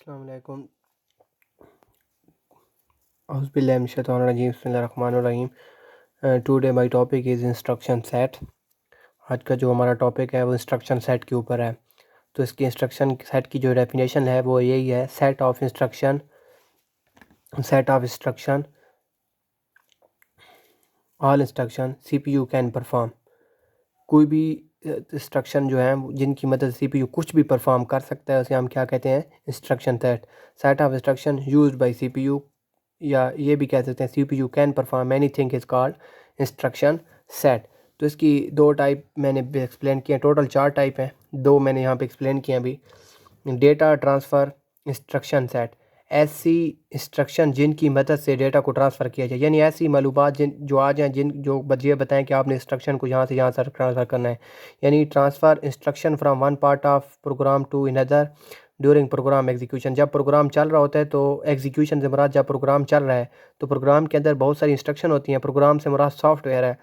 अस्सलाम वालेकुम। औज़ुबिल्लाहि मिनश्शैतानिर्रजीम बिस्मिल्लाहिर्रहमानिर्रहीम। Today my topic is instruction set. आज का जो हमारा टॉपिक है वो इंस्ट्रक्शन सेट के ऊपर है। तो इसकी इंस्ट्रक्शन सेट की जो डेफिनेशन है वो यही है, set of instruction all instruction CPU can perform. कोई भी इंस्ट्रक्शन जो है जिनकी मदद से सीपीयू कुछ भी परफॉर्म कर सकता है उसे हम क्या कहते हैं, instruction set of instruction used by CPU, या ये भी कह सकते हैं CPU can perform anything is called instruction set. तो इसकी दो टाइप मैंने एक्सप्लेन किए, टोटल 4 टाइप हैं, 2 मैंने यहाँ पे एक्सप्लेन किए अभी। डेटा ट्रांसफ़र इंस्ट्रक्शन सेट, ऐसी इंस्ट्रक्शन जिनकी मदद से डेटा को ट्रांसफ़र किया जाए, यानी ऐसी मालूमात जिन जो आ जाएँ, जिन जो ये बताएं कि आपने इंस्ट्रक्शन को यहाँ से यहाँ तक ट्रांसफ़र करना है, यानी transfer instruction from one part of program to another during program execution. जब प्रोग्राम चल रहा होता है तो एग्जीक्यूशन से मुराद जब प्रोग्राम चल रहा है तो प्रोग्राम के अंदर बहुत सारी इंस्ट्रक्शन होती हैं। प्रोग्राम से मुराद सॉफ्टवेयर है,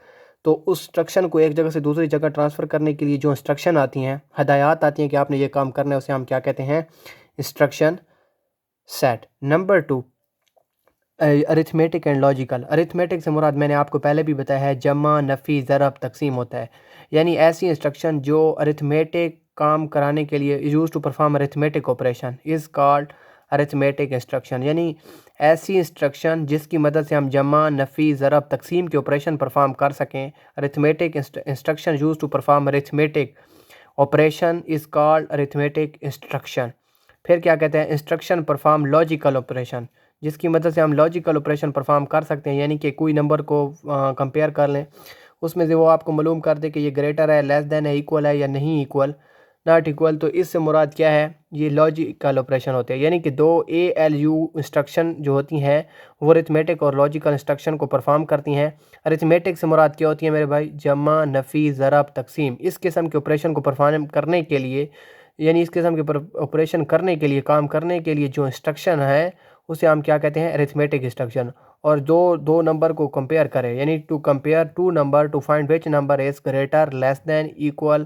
तो उस इंस्ट्रक्शन को एक जगह से दूसरी जगह ट्रांसफ़र करने के लिए जो इंस्ट्रक्शन आती हैं, हदायत आती हैं कि आपने ये काम करना है, उसे हम क्या कहते हैं, instruction set. Number 2, arithmetic and logical. Arithmetic से मुराद मैंने आपको पहले भी बताया है, जमा, नफ़ी, ज़रब, तकसीम होता है, यानी ऐसी इंस्ट्रक्शन जो अरिथमेटिक काम कराने के लिए use to perform arithmetic operation is called arithmetic instruction, यानी ऐसी इंस्ट्रक्शन जिसकी मदद से हम जमा, नफ़ी, ज़रब, तकसीम के ऑपरेशन परफॉर्म कर सकें। Arithmetic instruction use to perform arithmetic operation is called arithmetic instruction. फिर क्या कहते हैं, इंस्ट्रक्शन परफॉर्म लॉजिकल ऑपरेशन, जिसकी मदद से हम लॉजिकल ऑपरेशन परफॉर्म कर सकते हैं, यानी कि कोई नंबर को कंपेयर कर लें, उसमें से वो आपको मालूम कर दे कि ये ग्रेटर है, लेस देन है, इक्वल है या नहीं इक्वल, नॉट इक्वल। तो इससे मुराद क्या है, ये लॉजिकल ऑपरेशन होते हैं, यानी कि 2 ALU इंस्ट्रक्शन जो होती हैं वो अरिथमेटिक और लॉजिकल इंस्ट्रक्शन को परफॉर्म करती हैं। अरिथमेटिक से मुराद क्या होती है मेरे भाई, जमा, नफ़ी, ज़रब, तकसीम। इस किस्म के ऑपरेशन को परफॉर्म करने के लिए, यानी इस किस्म के ऑपरेशन करने के लिए, काम करने के लिए जो इंस्ट्रक्शन है उसे हम क्या कहते हैं, अरिथमेटिक इंस्ट्रक्शन। और जो दो नंबर को कंपेयर करें, यानी to compare two number to find which number is greater, less than, equal,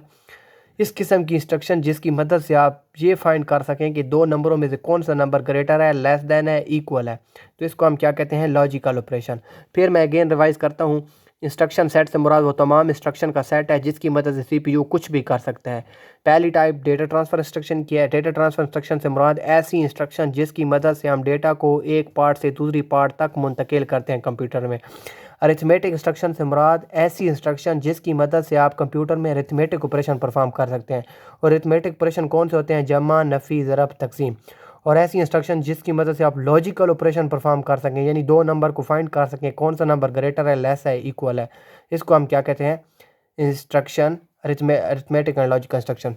इस किस्म की इंस्ट्रक्शन जिसकी मदद से आप ये फाइंड कर सकें कि दो नंबरों में से कौन सा नंबर ग्रेटर है, लेस देन है, इक्वल है, तो इसको हम क्या कहते हैं, लॉजिकल ऑपरेशन। फिर मैं अगेन रिवाइज करता हूँ, इंस्ट्रक्शन सेट से मुराद वो तमाम इंस्ट्रक्शन का सेट है जिसकी मदद से सीपीयू कुछ भी कर सकता है। पहली टाइप डेटा ट्रांसफ़र इंस्ट्रक्शन की है। डेटा ट्रांसफ़र इंस्ट्रक्शन से मुराद ऐसी इंस्ट्रक्शन जिसकी मदद से हम डेटा को एक पार्ट से दूसरी पार्ट तक मुंतकिल करते हैं कंप्यूटर में। अरिथमेटिक इंस्ट्रक्शन से मुराद ऐसी इंस्ट्रक्शन जिसकी मदद से आप कंप्यूटर में अरिथमेटिक ऑपरेशन परफॉर्म कर सकते हैं। और अरिथमेटिक ऑपरेशन कौन से होते हैं, जमा, नफ़ी, ज़रब, तकसीम। और ऐसी इंस्ट्रक्शन जिसकी मदद से आप लॉजिकल ऑपरेशन परफॉर्म कर सकें, यानी दो नंबर को फाइंड कर सकें कौन सा नंबर ग्रेटर है, लेस है, इक्वल है, इसको हम क्या कहते हैं, instruction arithmetic and logical instruction.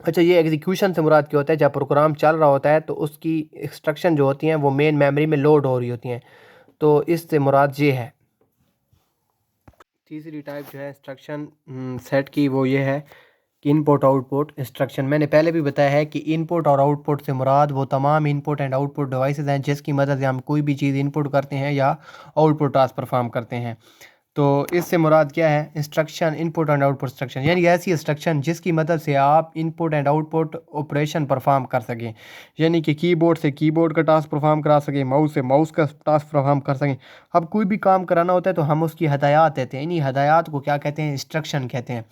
अच्छा, ये एग्जीक्यूशन से मुराद क्या होता है, जब प्रोग्राम चल रहा होता है तो उसकी इंस्ट्रक्शन जो होती हैं वो मेन मेमोरी में लोड हो रही होती हैं, तो इससे मुराद ये है। तीसरी टाइप जो है इंस्ट्रक्शन सेट की वो ये है कि इनपुट आउटपुट इंस्ट्रक्शन। मैंने पहले भी बताया है कि इनपुट और आउटपुट से मुराद वो तमाम इनपुट एंड आउटपुट डिवाइसेस हैं जिसकी मदद से हम कोई भी चीज़ इनपुट करते हैं या आउटपुट टास्क परफॉर्म करते हैं। तो इससे मुराद क्या है, instruction input and output instruction, यानी ऐसी इंस्ट्रक्शन जिसकी मदद से आप input and output operation perform कर सकें, यानी कि कीबोर्ड से कीबोर्ड का टास्क परफॉर्म करा सकें, माउस से माउस का टास्क परफॉर्म कर सकें। अब कोई भी काम कराना होता है तो हम उसकी हदायत देते हैं, इन्हीं हदायत को क्या कहते हैं, इंस्ट्रक्शन कहते हैं।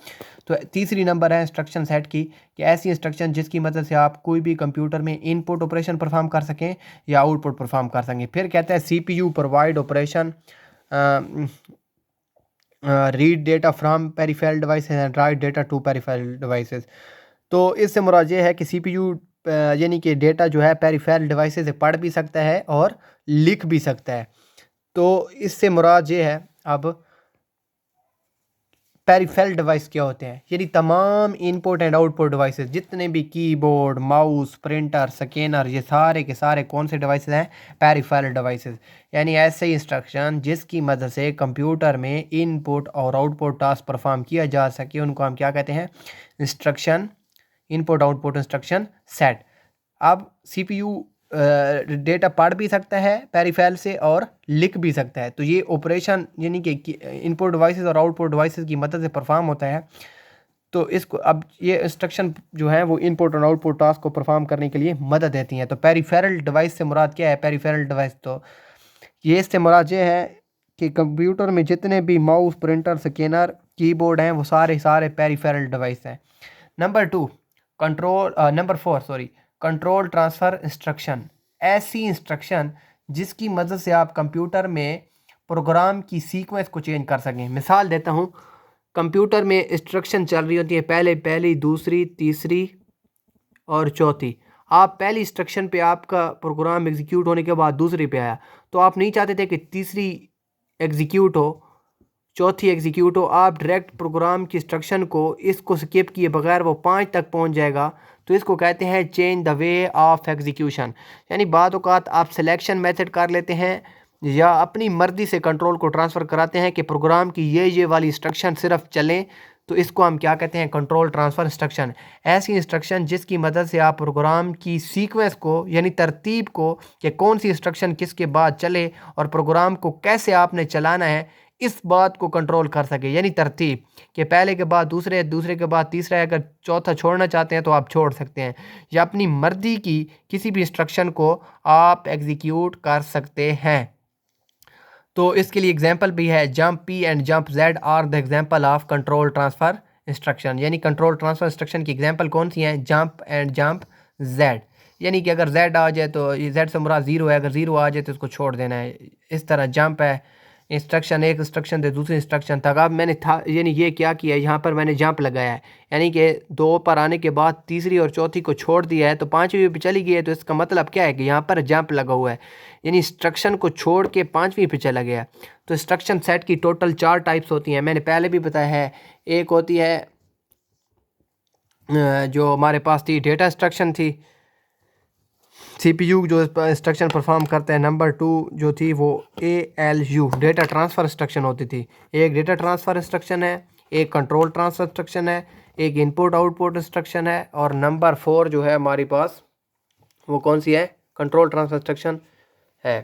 तो तीसरी नंबर है इंस्ट्रक्शन सेट की, कि ऐसी इंस्ट्रक्शन जिसकी मदद से आप कोई भी कंप्यूटर में इनपुट ऑपरेशन परफॉर्म कर सकें या आउटपुट परफॉर्म कर सकें। फिर कहते हैं CPU provide operation read data from peripheral devices and write data to peripheral devices. तो इससे मुराद ये है कि CPU यानी कि डेटा जो है पेरिफेरल डिवाइसेस से पढ़ भी सकता है और लिख भी सकता है। तो इससे मुराद ये है, अब पेरिफेरल डिवाइस क्या होते हैं, यानी तमाम इनपुट एंड आउटपुट डिवाइसेस, जितने भी कीबोर्ड, माउस, प्रिंटर, स्कैनर, ये सारे के सारे कौन से डिवाइसेस हैं, पेरिफेरल डिवाइसेस, यानी ऐसे इंस्ट्रक्शन जिसकी मदद से कंप्यूटर में इनपुट और आउटपुट टास्क परफॉर्म किया जा सके, उनको हम क्या कहते हैं, instruction input output instruction set. अब CPU डेटा पढ़ भी सकता है पेरिफेरल से और लिख भी सकता है, तो ये ऑपरेशन यानी कि इनपुट डिवाइसेस और आउटपुट डिवाइसेस की मदद से परफॉर्म होता है। तो इसको अब ये इंस्ट्रक्शन जो है वो इनपुट और आउटपुट टास्क को परफॉर्म करने के लिए मदद देती हैं। तो पेरिफेरल डिवाइस से मुराद क्या है? पेरिफेरल डिवाइस तो ये इससे मुराद ये है कि कंप्यूटर में जितने भी माउस, प्रिंटर, स्कैनर, कीबोर्ड हैं वो सारे पेरिफेरल डिवाइस हैं। Number 4 sorry, control transfer instruction, ऐसी इंस्ट्रक्शन जिसकी मदद से आप कंप्यूटर में प्रोग्राम की सीक्वेंस को चेंज कर सकें। मिसाल देता हूँ, कंप्यूटर में इंस्ट्रक्शन चल रही होती है पहली, दूसरी, तीसरी और चौथी। आप पहली इंस्ट्रक्शन पे आपका प्रोग्राम एग्जीक्यूट होने के बाद दूसरी पे आया, तो आप नहीं चाहते थे कि तीसरी एग्जीक्यूट हो, चौथी एग्जीक्यूट हो। आप डायरेक्ट प्रोग्राम की इंस्ट्रक्शन को इसको स्किप किए बगैर वो 5 तक पहुंच जाएगा। तो इसको कहते हैं change the way of execution. यानी बाद औक़ात आप सिलेक्शन मेथड कर लेते हैं या अपनी मर्ज़ी से कंट्रोल को ट्रांसफ़र कराते हैं कि प्रोग्राम की ये वाली इंस्ट्रक्शन सिर्फ चलें। तो इसको हम क्या कहते हैं? Control transfer instruction. ऐसी इंस्ट्रक्शन जिसकी मदद से आप प्रोग्राम की सीक्वेंस को यानी तरतीब को कि कौन सी इंस्ट्रक्शन किसके बाद चले और प्रोग्राम को कैसे आपने चलाना है, इस बात को कंट्रोल कर सके। यानी तरतीब कि पहले के बाद दूसरे, दूसरे के बाद तीसरा, अगर चौथा छोड़ना चाहते हैं तो आप छोड़ सकते हैं, या अपनी मर्ज़ी की किसी भी इंस्ट्रक्शन को आप एग्जीक्यूट कर सकते हैं। तो इसके लिए एग्जांपल भी है, jump P and jump Z are the example of control transfer instruction. यानी कंट्रोल ट्रांसफ़र इंस्ट्रक्शन की एग्जांपल कौन सी हैं? Jump and jump Z. यानी कि अगर जेड आ जाए तो ये जेड से मुराद 0 है, अगर 0 आ जाए तो इसको छोड़ देना है। इस तरह जंप है इंस्ट्रक्शन, एक इंस्ट्रक्शन से दूसरी इंस्ट्रक्शन तक। अब मैंने यानी ये क्या किया, यहाँ पर मैंने जंप लगाया है, यानी कि 2 पर आने के बाद तीसरी और चौथी को छोड़ दिया है तो 5वीं पे चली गई है। तो इसका मतलब क्या है कि यहाँ पर जंप लगा हुआ है, यानी इंस्ट्रक्शन को छोड़ के 5वीं पे चला गया। तो इंस्ट्रक्शन सेट की टोटल 4 टाइप्स होती हैं, मैंने पहले भी बताया है। एक होती है जो हमारे पास थी डेटा इंस्ट्रक्शन थी, CPU जो इंस्ट्रक्शन परफॉर्म करते हैं। नंबर 2 जो थी वो ALU डेटा ट्रांसफ़र इंस्ट्रक्शन होती थी। एक डेटा ट्रांसफ़र इंस्ट्रक्शन है, एक कंट्रोल ट्रांसफ़र इंस्ट्रक्शन है, एक इनपुट आउटपुट इंस्ट्रक्शन है, और नंबर 4 जो है हमारे पास वो कौन सी है? कंट्रोल ट्रांसफ़र इंस्ट्रक्शन है।